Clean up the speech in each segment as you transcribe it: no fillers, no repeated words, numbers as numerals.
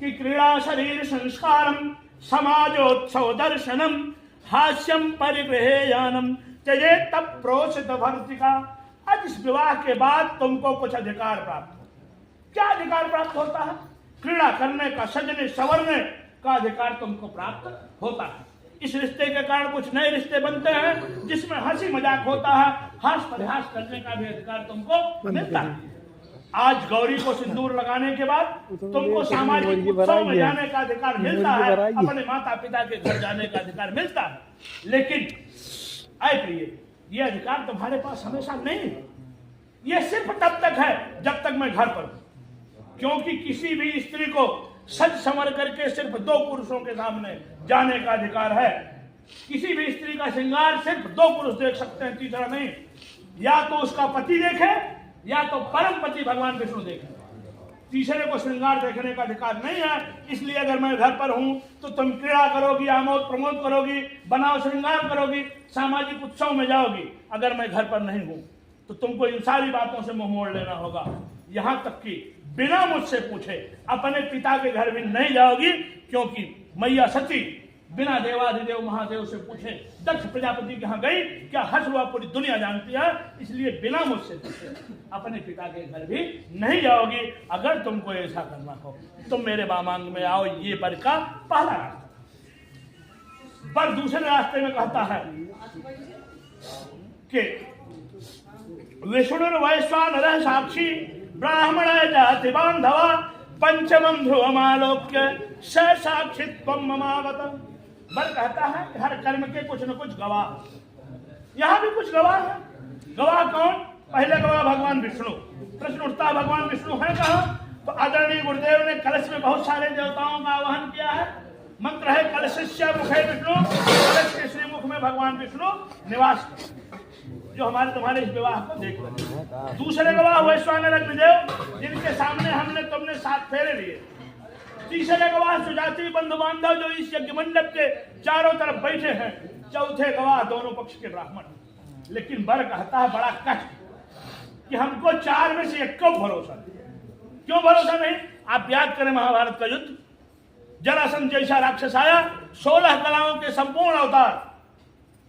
कि क्रीड़ा शरीर संस्कारम समाजोत्सव दर्शनम हास्यम परिग्रहेयानम त्यजे तब प्रोषित भर्तिका। आज इस विवाह के बाद तुमको कुछ अधिकार प्राप्त हो। क्या अधिकार प्राप्त होता है? क्रीड़ा करने का, सजने संवरने का अधिकार तुमको प्राप्त होता है। इस रिश्ते के कारण कुछ नए रिश्ते बनते हैं जिसमें हंसी मजाक होता है, हास परिहास करने का भी अधिकार तुमको मिलता है। आज गौरी को सिंदूर लगाने के बाद तुमको सामाजिक उत्सव में जाने का अधिकार मिलता है, अपने माता पिता के घर जाने का अधिकार मिलता है। लेकिन आए प्रिय, ये अधिकार तुम्हारे पास हमेशा नहीं है। ये सिर्फ तब तक है जब तक मैं घर पर हूं, क्योंकि किसी भी स्त्री को सज संवर करके सिर्फ 2 पुरुषों के सामने जाने का अधिकार है। किसी भी स्त्री का श्रृंगार सिर्फ 2 पुरुष देख सकते हैं, तीसरा नहीं। या तो उसका पति देखे या तो परम पति भगवान विष्णु देखे, तीसरे को श्रृंगार देखने का अधिकार नहीं है। इसलिए अगर मैं घर पर हूं तो तुम क्रीड़ा करोगी, आमोद प्रमोद करोगी, बनाव श्रृंगार करोगी, सामाजिक उत्सव में जाओगी। अगर मैं घर पर नहीं हूं तो तुमको इन सारी बातों से मुंह मोड़ लेना होगा। यहां तक कि बिना मुझसे पूछे अपने पिता के घर भी नहीं जाओगी, क्योंकि मैया सती बिना देवाधिदेव महादेव से पूछे दक्ष प्रजापति के यहाँ गई। क्या हर्ष हुआ पूरी दुनिया जानती है। इसलिए बिना मुझसे पूछे अपने पिता के घर भी नहीं जाओगी। अगर तुमको ऐसा करना हो तुम मेरे वामांग में आओ। ये वर का पहला रास्ता। पर दूसरे रास्ते में कहता है कि विष्णु वैश्वानर साक्षी ब्राह्मण जाति बांधवा पंचमं ध्रुवमालोक्य स साक्षित्वं ममावत। वर कहता है कि हर कर्म के कुछ न कुछ गवाह। यहां भी कुछ गवाह है। गवाह कौन? पहले गवाह भगवान विष्णु। प्रश्न उठता भगवान विष्णु है कहां? तो आदरणीय गुरुदेव ने कलश में बहुत सारे देवताओं का आवाहन किया है। मंत्र है कलशस्य मुखे विष्णु, कलश के श्रीमुख में भगवान विष्णु निवास करते, जो हमारे तुम्हारे इस विवाह को देख रहे। दूसरे गवाह वैश्वानर अग्निदेव, जिनके सामने हमने तुमने 7 फेरे लिए। तीसरे गवाह सुजाति बंधु बांधव, जो इस यज्ञ मंडप के चारों तरफ बैठे हैं। चौथे गवाह दोनों पक्ष के ब्राह्मण। लेकिन वर कहता है बड़ा कष्ट कि हमको 4 में से एक को भरोसा नहीं। क्यों भरोसा नहीं? आप याद करें महाभारत का युद्ध। जरासंध जैसा राक्षस आया, 16 कलाओं के संपूर्ण अवतार,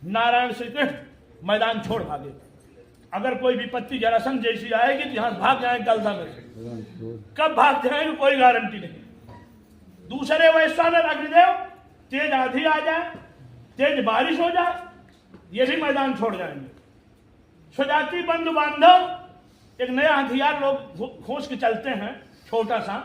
नारायण श्री कृष्ण मैदान छोड़ भागे। अगर कोई विपत्ति जरासंध जैसी आएगी तो यहां भाग जाएंगे गलदा में से। कब भाग जाएंगे कोई गारंटी नहीं। दूसरे वैश्वानर अग्निदेव, तेज आंधी आ जाए, तेज बारिश हो जाए, ये भी मैदान छोड़ जाएंगे। सुजाति बंधु बांधव, एक नया हथियार लोग खोज के चलते हैं, छोटा सा,